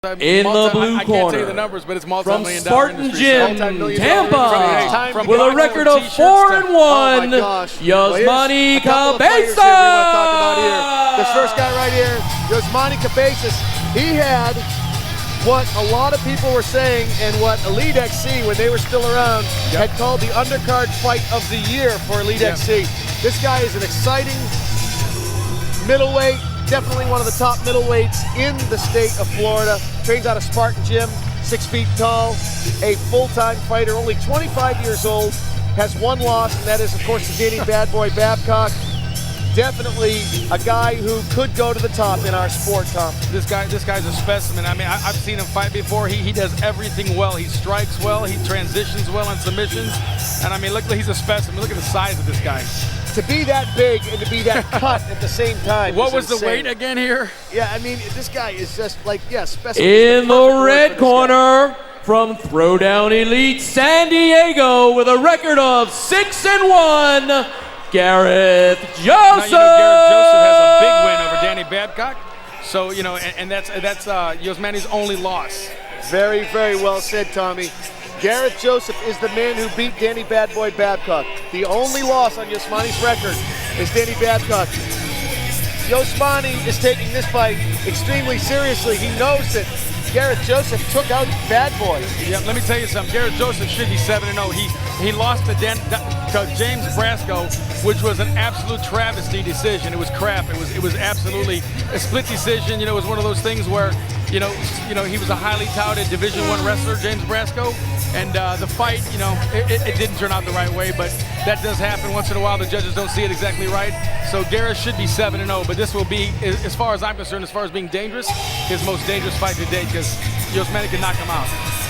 In the blue I can't corner, tell you the numbers, but it's from multi-million Spartan Gym, Tampa, From with a record of 4-1, Yosmani Cabezas. This first guy right here, Yosmani Cabezas, he had what a lot of people were saying and what Elite XC, when they were still around, had called the undercard fight of the year for Elite XC. This guy is an exciting middleweight, definitely one of the top middleweights in the state of Florida. Trains out of Spartan Gym, 6 feet tall, a full-time fighter, only 25 years old, has one loss, and that is, of course, the Danny Bad Boy Babcock. Definitely a guy who could go to the top in our sport, Tom. This guy's a specimen. I mean, I've seen him fight before. He does everything well. He strikes well. He transitions well on submissions. And I mean, look, he's a specimen. Look at the size of this guy. To be that big and to be that cut at the same time. What was the weight again here? Yeah, I mean, this guy is just like, specimen. In the red corner, from Throwdown Elite San Diego, with a record of 6-1, Gareth Joseph. Now, you know, Gareth Joseph has a big win over Danny Babcock. So, you know, and that's Yosmani's only loss. Very, very well said, Tommy. Gareth Joseph is the man who beat Danny Bad Boy Babcock. The only loss on Yosmani's record is Danny Babcock. Yosmani is taking this fight extremely seriously. He knows that Gareth Joseph took out Bad Boy. Yeah, let me tell you something. Gareth Joseph should be 7-0. He lost to James Brasco, which was an absolute travesty decision. It was crap. It was absolutely a split decision. You know, it was one of those things where, you know, he was a highly touted Division I wrestler, James Brasco, and the fight, you know, it didn't turn out the right way, but that does happen once in a while. The judges don't see it exactly right. So Gareth should be 7-0, but this will be, as far as I'm concerned, as far as being dangerous, his most dangerous fight to date, because Yosmani can knock him out.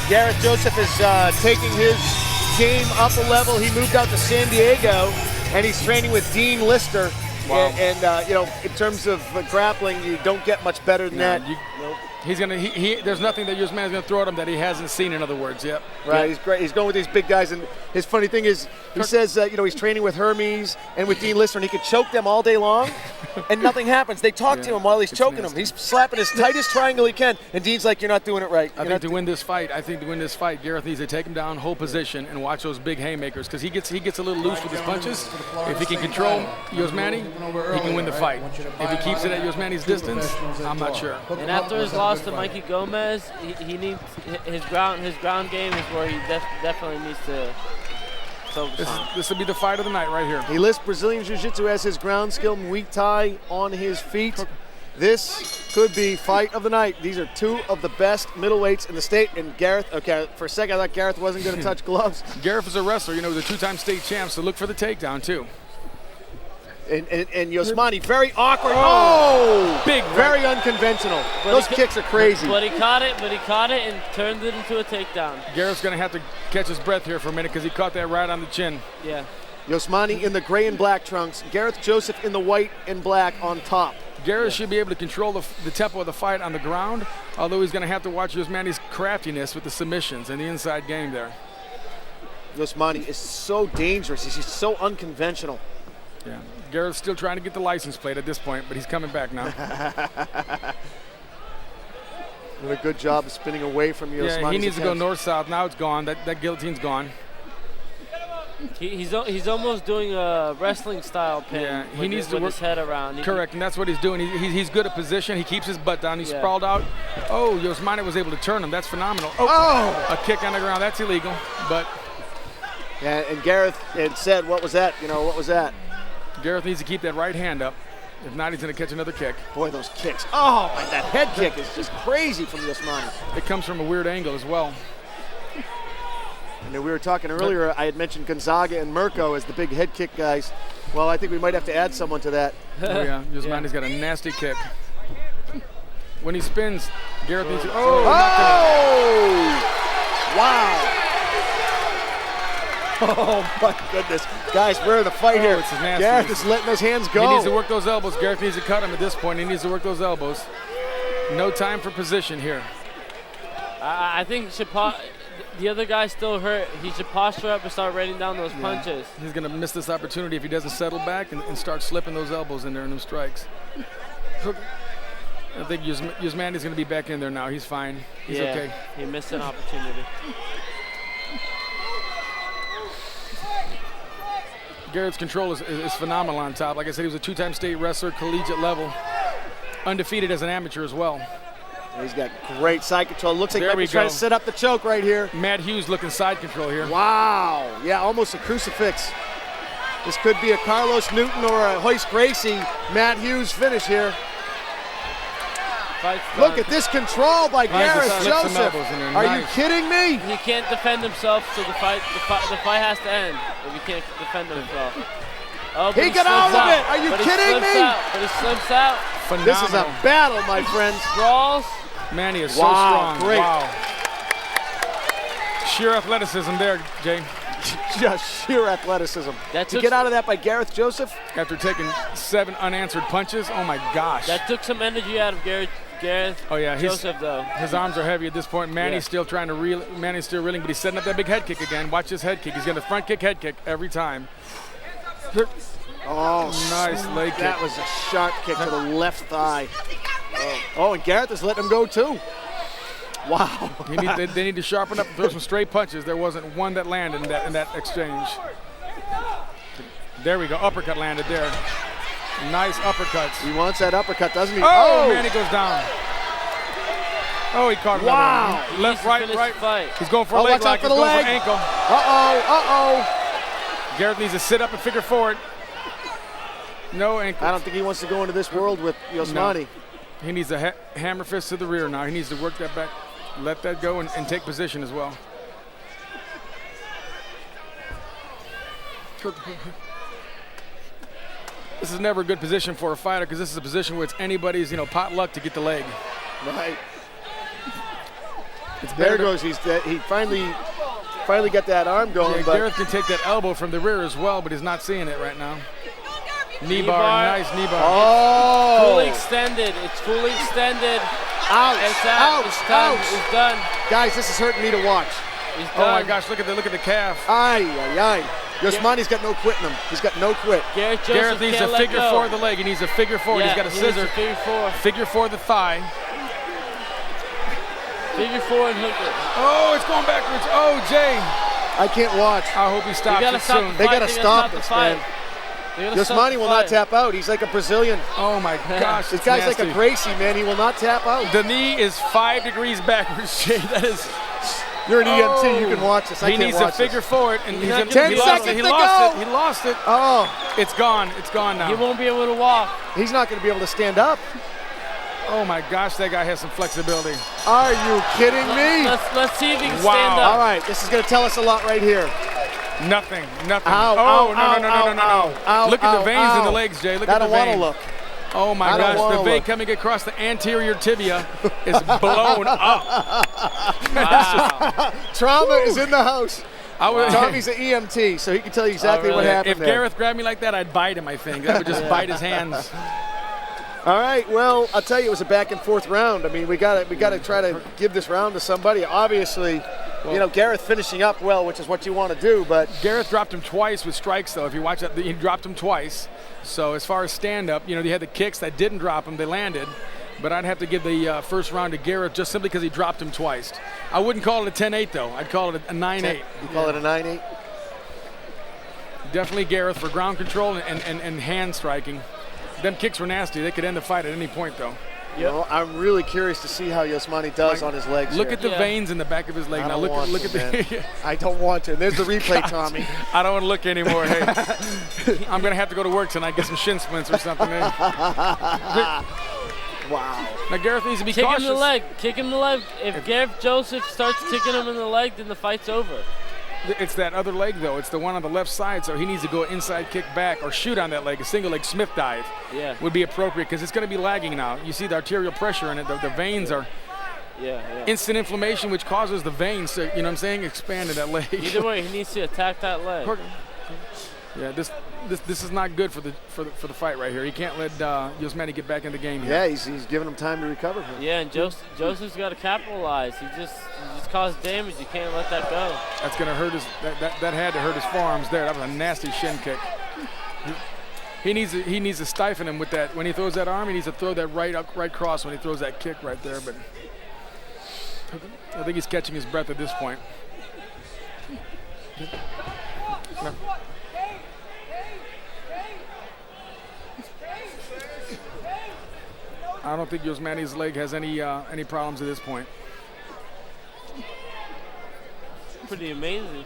Gareth Joseph is taking his game up a level. He moved out to San Diego, and he's training with Dean Lister. Wow. And you know, in terms of grappling, you don't get much better than that. He's gonna. There's nothing that Yosmani's gonna throw at him that he hasn't seen. In other words, Right. Yeah. He's great. He's going with these big guys, and his funny thing is, he says, you know, he's training with Hermes and with Dean Lister, and he could choke them all day long, and nothing happens. They talk to him while he's choking them. He's slapping as tight as triangle he can, and Dean's like, "You're not doing it right." I think to win this fight, Gareth needs to take him down, hold position, and watch those big haymakers, because he gets a little loose with his punches. If he can control Yosmani, he can win the fight. If he keeps it at Yosmani's distance, I'm not sure. And after his loss to Mikey Gomez, he needs his ground game is where he definitely needs to focus on. This will be the fight of the night right here. He lists Brazilian Jiu-Jitsu as his ground skill, Muay Thai on his feet. This could be fight of the night. These are two of the best middleweights in the state. And Gareth, okay, for a second I thought Gareth wasn't going to touch gloves. Gareth is a wrestler, you know, he's a 2-time state champ, so look for the takedown too. And Yosmani, very awkward. Oh! Big, very unconventional. Those kicks are crazy. But he caught it and turned it into a takedown. Gareth's going to have to catch his breath here for a minute, because he caught that right on the chin. Yeah. Yosmani in the gray and black trunks. Gareth Joseph in the white and black on top. Gareth should be able to control the tempo of the fight on the ground, although he's going to have to watch Yosmani's craftiness with the submissions and the inside game there. Yosmani is so dangerous. He's just so unconventional. Yeah. Gareth's still trying to get the license plate at this point, but he's coming back now. Doing a good job of spinning away from Yosmani's Yeah, he needs to go attempts. north-south. Now it's gone. That guillotine's gone. He's almost doing a wrestling style pin. Yeah, he needs to work his head around. Correct, and that's what he's doing. He's good at position. He keeps his butt down. He's sprawled out. Oh, Yosmani was able to turn him. That's phenomenal. Oh! A kick on the ground. That's illegal. But yeah, and Gareth had said, "What was that? You know, what was that?" Gareth needs to keep that right hand up. If not, he's going to catch another kick. Boy, those kicks. Oh, man, that head kick is just crazy from Yosmani. It comes from a weird angle as well. And then we were talking earlier, I had mentioned Gonzaga and Mirko as the big head kick guys. Well, I think we might have to add someone to that. Oh, yeah. Yosmani's got a nasty kick. When he spins, Gareth needs to... Oh! Wow! Oh, my goodness. Guys, we're in a fight here. It's nasty. Gareth is letting those hands go. He needs to work those elbows. Gareth needs to cut him at this point. He needs to work those elbows. No time for position here. I think the other guy's still hurt. He should posture up and start raining down those punches. He's going to miss this opportunity if he doesn't settle back and start slipping those elbows in there and those strikes. I think Yusmani's going to be back in there now. He's fine. He's okay. He missed an opportunity. Garrett's control is phenomenal on top. Like I said, he was a 2-time state wrestler, collegiate level, undefeated as an amateur as well. He's got great side control. Looks like There he's trying to set up the choke right here. Matt Hughes looking side control here. Wow. Yeah, almost a crucifix. This could be a Carlos Newton or a Hoist Gracie Matt Hughes finish here. Look at this control by Gareth Joseph. Are you kidding me? He can't defend himself, so the fight has to end if he can't defend himself. Oh, he got out of it. Are you kidding me? But he slips out. Phenomenal. This is a battle, my friends. Sprawls. Man, he is so strong. Great. Wow. Sheer athleticism there, Jay. Just sheer athleticism. To get out of that by Gareth Joseph. After taking 7 unanswered punches, oh my gosh. That took some energy out of Gareth Joseph, though. His arms are heavy at this point. Manny's still trying to reel. Manny's still reeling, but he's setting up that big head kick again. Watch his head kick. He's going to front kick, head kick every time. Oh, nice leg kick. That was a sharp kick to the left thigh. Oh, and Gareth is letting him go too. Wow. They need to sharpen up and throw some straight punches. There wasn't one that landed in that exchange. There we go. Uppercut landed there. Nice uppercuts. He wants that uppercut, doesn't he? Oh, man, he goes down. Oh, he caught another one. Left, right. Fight. He's going for a leg lock. He's going for ankle. Gareth needs to sit up and figure forward. No ankle. I don't think he wants to go into this world with Yosmani. No. He needs a hammer fist to the rear now. He needs to work that back, let that go, and take position as well. This is never a good position for a fighter because this is a position where it's anybody's, pot luck to get the leg. Right. There goes. He finally got that arm going. Yeah, but Gareth can take that elbow from the rear as well, but he's not seeing it right now. Knee bar, nice knee bar. Oh! Fully extended. It's fully extended. Ouch! It's out. It's done. It's done. Guys, this is hurting me to watch. He's done. Oh my gosh! Look at the calf. Ay. Yosmani's got no quit in him. He's got no quit. Gareth needs a figure 4 of the leg. He needs a figure 4. He's got a scissor. Figure 4 the thigh. Figure 4 and hook it. Oh, it's going backwards. Oh, Jay. I can't watch. I hope he stops it soon. They got to stop this, man. Yosmani will not tap out. He's like a Brazilian. Oh my gosh. This guy's like a Gracie, man. He will not tap out. The knee is 5 degrees backwards, Jay. That is. You're an EMT. You can watch this. I can't watch this. He needs to figure forward, and he's 10 seconds to go. He lost it. Oh. It's gone. It's gone now. He won't be able to walk. He's not going to be able to stand up. Oh my gosh, that guy has some flexibility. Are you kidding me? Let's see if he can stand up. All right, this is going to tell us a lot right here. Nothing. Ow, oh, ow, no. Look at the veins in the legs, Jay. Look at the vein. I don't want to look. Oh my gosh, the vein coming across the anterior tibia is blown up. Wow. Trauma is in the house. Tommy's an EMT, so he can tell you exactly what happened If Gareth grabbed me like that, I'd bite him, I think. I would just bite his hands. All right, well, I'll tell you, it was a back and forth round. I mean, we got to try to give this round to somebody. Obviously, Gareth finishing up well, which is what you want to do, but Gareth dropped him twice with strikes, though. If you watch that, he dropped him twice. So as far as stand-up, they had the kicks that didn't drop him. They landed. But I'd have to give the first round to Gareth just simply because he dropped him twice. I wouldn't call it a 10-8, though. I'd call it a 9-8. You call it a 9-8? Definitely Gareth for ground control and hand striking. Them kicks were nasty. They could end the fight at any point, though. Yep. Well, I'm really curious to see how Yosmani does on his legs. Look at the veins in the back of his leg. Now look at the. I don't want to. There's the replay, Tommy. I don't want to look anymore. Hey, I'm gonna have to go to work tonight, get some shin splints or something. Hey. Wow. Now Gareth needs to be cautious. Kick him in the leg. If Gareth Joseph starts kicking him in the leg, then the fight's over. It's that other leg, though. It's the one on the left side, so he needs to go inside kick back or shoot on that leg. A single leg Smith dive would be appropriate because it's going to be lagging now. You see the arterial pressure in it. The veins are instant inflammation, which causes the veins to, expand in that leg. Either way, he needs to attack that leg. Yeah, this is not good for the fight right here. He can't let Yosmani get back in the game here. Yeah, he's giving him time to recover. Yeah, and Joseph's got to capitalize. He just caused damage. You can't let that go. That's gonna hurt his. That had to hurt his forearms there. That was a nasty shin kick. he needs to stifle him with that. When he throws that arm, he needs to throw that right cross when he throws that kick right there. But I think he's catching his breath at this point. No. I don't think Yosmani's leg has any problems at this point. Pretty amazing.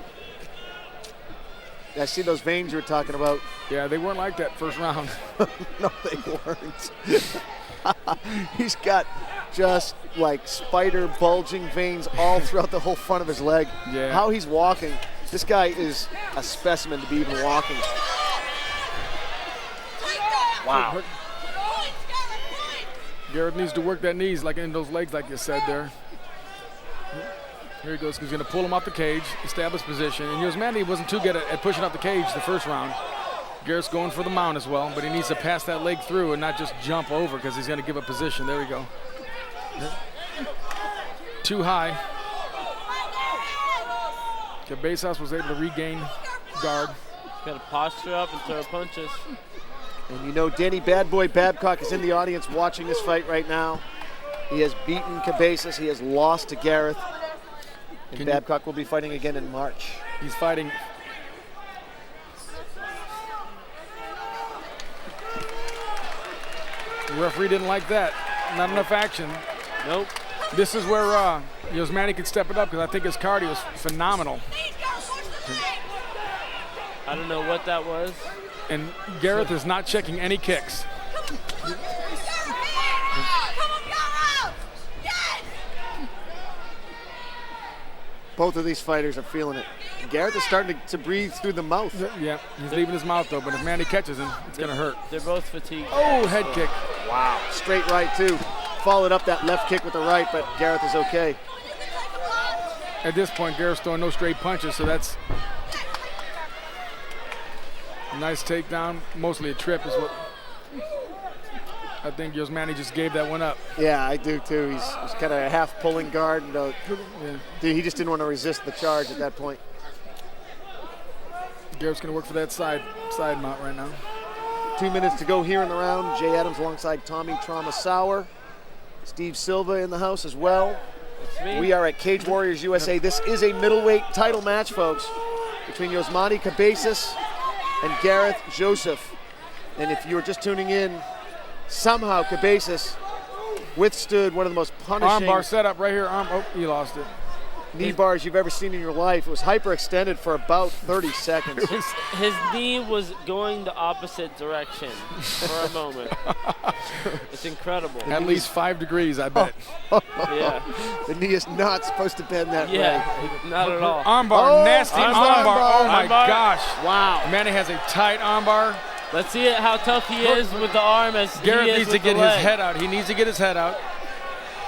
I see those veins you were talking about. Yeah, they weren't like that first round. No, they weren't. He's got just like spider bulging veins all throughout the whole front of his leg. Yeah. How he's walking. This guy is a specimen to be even walking. Wow. Gareth needs to work that knees like in those legs like you said there. Here he goes. He's going to pull him off the cage, establish position. And Yosmani wasn't too good at pushing off the cage the first round. Gareth's going for the mount as well, but he needs to pass that leg through and not just jump over because he's going to give up position. There we go. Too high. Cabezas was able to regain guard. Got to posture up and throw punches. And you know Danny Bad Boy Babcock is in the audience watching this fight right now. He has beaten Cabezas. He has lost to Gareth. And Babcock will be fighting again in March. He's fighting. The referee didn't like that. Not enough action. Nope. This is where Yosmani could step it up because I think his cardio is phenomenal. I don't know what that was. And Gareth is not checking any kicks. Both of these fighters are feeling it. Gareth is starting to breathe through the mouth. Yeah, he's leaving his mouth though, but if Manny catches him, it's going to hurt. They're both fatigued. Oh, head kick. Wow. Straight right, too. Followed up that left kick with the right, but Gareth is okay. At this point, Gareth's throwing no straight punches, so that's a nice takedown. Mostly a trip is what I think Yosmani just gave that one up. Yeah, I do too. He's kind of a half pulling guard. And, he just didn't want to resist the charge at that point. Gareth's going to work for that side mount right now. 2 minutes to go here in the round. Jay Adams alongside Tommy Trauma Sauer. Steve Silva in the house as well. We are at Cage Warriors USA. This is a middleweight title match, folks, between Yosmani Cabezas and Gareth Joseph. And if you were just tuning in, somehow Cabezas withstood one of the most punishing armbar setup right here. Oh, he lost it. knee bars you've ever seen in your life. It was hyperextended for about 30 seconds. His knee was going the opposite direction for a moment. It's incredible. At least 5 degrees, I bet. Yeah. The knee is not supposed to bend that way. Yeah, not at all. Armbar, nasty armbar. Oh my gosh. Wow. Manny has a tight armbar. Let's see how tough he is with the arm as Gareth he is needs to with get the his leg. head out. He needs to get his head out.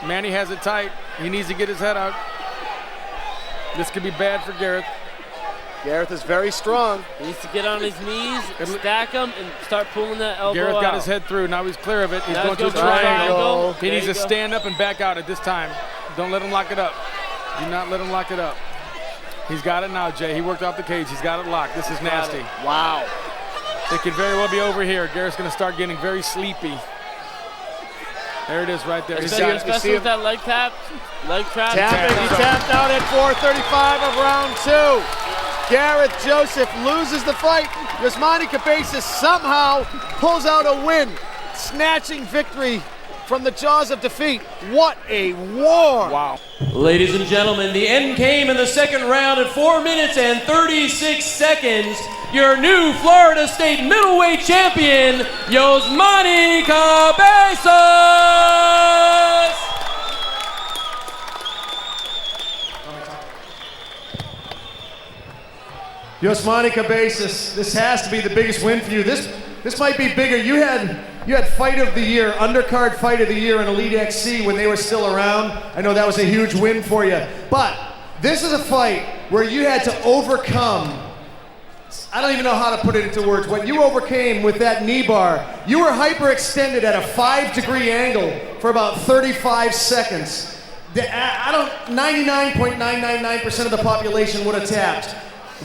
Manny has it tight. He needs to get his head out. This could be bad for Gareth. Gareth is very strong. He needs to get on his knees, stack them, and start pulling that elbow Gareth out. got his head through. Now he's clear of it. He's Now going to a for the triangle. He There needs you to go. stand up and back out at this time. Don't let him lock it up. Do not let him lock it up. He's got it now, Jay. He worked off the cage. He's got it locked. This is nasty. Wow. It could very well be over here. Gareth's going to start getting very sleepy. There it is right there. He's got it. Especially with that leg tap, leg trap. Tapping. He tapped out at 4:35 of round 2. Gareth Joseph loses the fight. Yosmani Cabezas somehow pulls out a win, snatching victory from the jaws of defeat. What a war! Wow. Ladies and gentlemen, the end came in the second round at 4 minutes and 36 seconds. Your new Florida State middleweight champion, Yosmani Cabezas! Yosmani Cabezas, this has to be the biggest win for you. This might be bigger. You had fight of the year, undercard fight of the year in Elite XC when they were still around. I know that was a huge win for you. But this is a fight where you had to overcome, I don't even know how to put it into words, what you overcame with that knee bar. You were hyperextended at a 5-degree angle for about 35 seconds. 99.999% of the population would have tapped.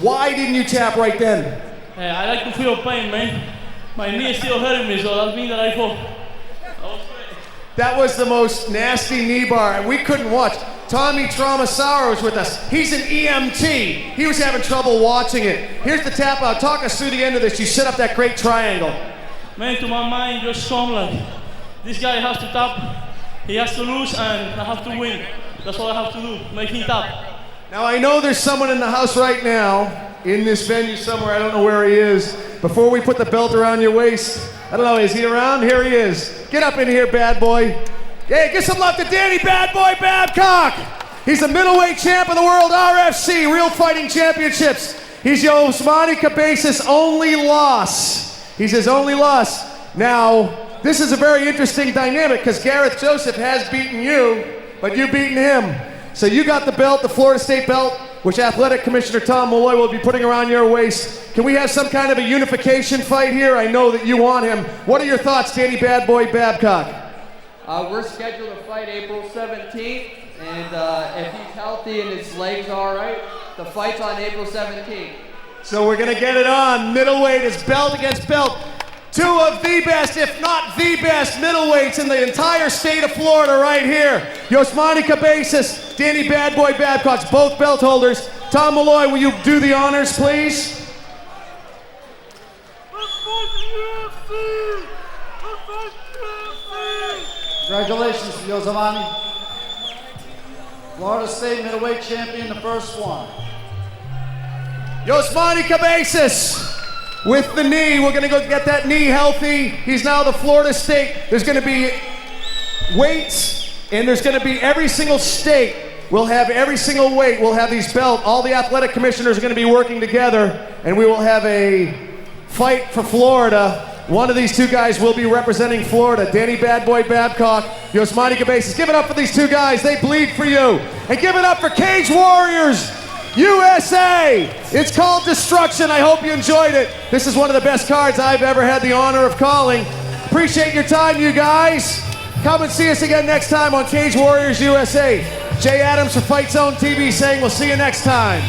Why didn't you tap right then? Hey, I like to feel pain, man. My knee is still hurting me, so that means that I fall. That was the most nasty knee bar, and we couldn't watch. Tommy Traumasaur was with us. He's an EMT. He was having trouble watching it. Here's the tap out. Talk us through the end of this. You set up that great triangle. Man, to my mind, just come like, this guy has to tap, he has to lose, and I have to win. That's all I have to do, make him tap. Now, I know there's someone in the house right now, in this venue somewhere, I don't know where he is. Before we put the belt around your waist, I don't know, is he around? Here he is. Get up in here, bad boy. Hey, give some love to Danny Bad Boy Babcock. He's the middleweight champ of the world, RFC, Real Fighting Championships. He's Yosmani Cabezas' only loss. He's his only loss. Now, this is a very interesting dynamic because Gareth Joseph has beaten you, but you've beaten him. So you got the belt, the Florida State belt, which Athletic Commissioner Tom Malloy will be putting around your waist. Can we have some kind of a unification fight here? I know that you want him. What are your thoughts, Danny Bad Boy Babcock? We're scheduled to fight April 17th, and if he's healthy and his legs are all right, the fight's on April 17th. So we're going to get it on. Middleweight is belt against belt. Two of the best, if not the best, middleweights in the entire state of Florida right here. Yosmani Cabezas, Danny Bad Boy Babcock, both belt holders. Tom Malloy, will you do the honors, please? Congratulations to Yosmani. Florida State middleweight champion, the first one. Yosmani Cabezas with the knee. We're going to go get that knee healthy. He's now the Florida State. There's going to be weights, and there's going to be every single state. We'll have every single weight. We'll have these belts. All the athletic commissioners are going to be working together, and we will have a fight for Florida. One of these two guys will be representing Florida. Danny Bad Boy Babcock, Yosmani Cabezas. Give it up for these two guys. They bleed for you. And give it up for Cage Warriors USA. It's called Destruction. I hope you enjoyed it. This is one of the best cards I've ever had the honor of calling. Appreciate your time, you guys. Come and see us again next time on Cage Warriors USA. Jay Adams for Fight Zone TV saying we'll see you next time.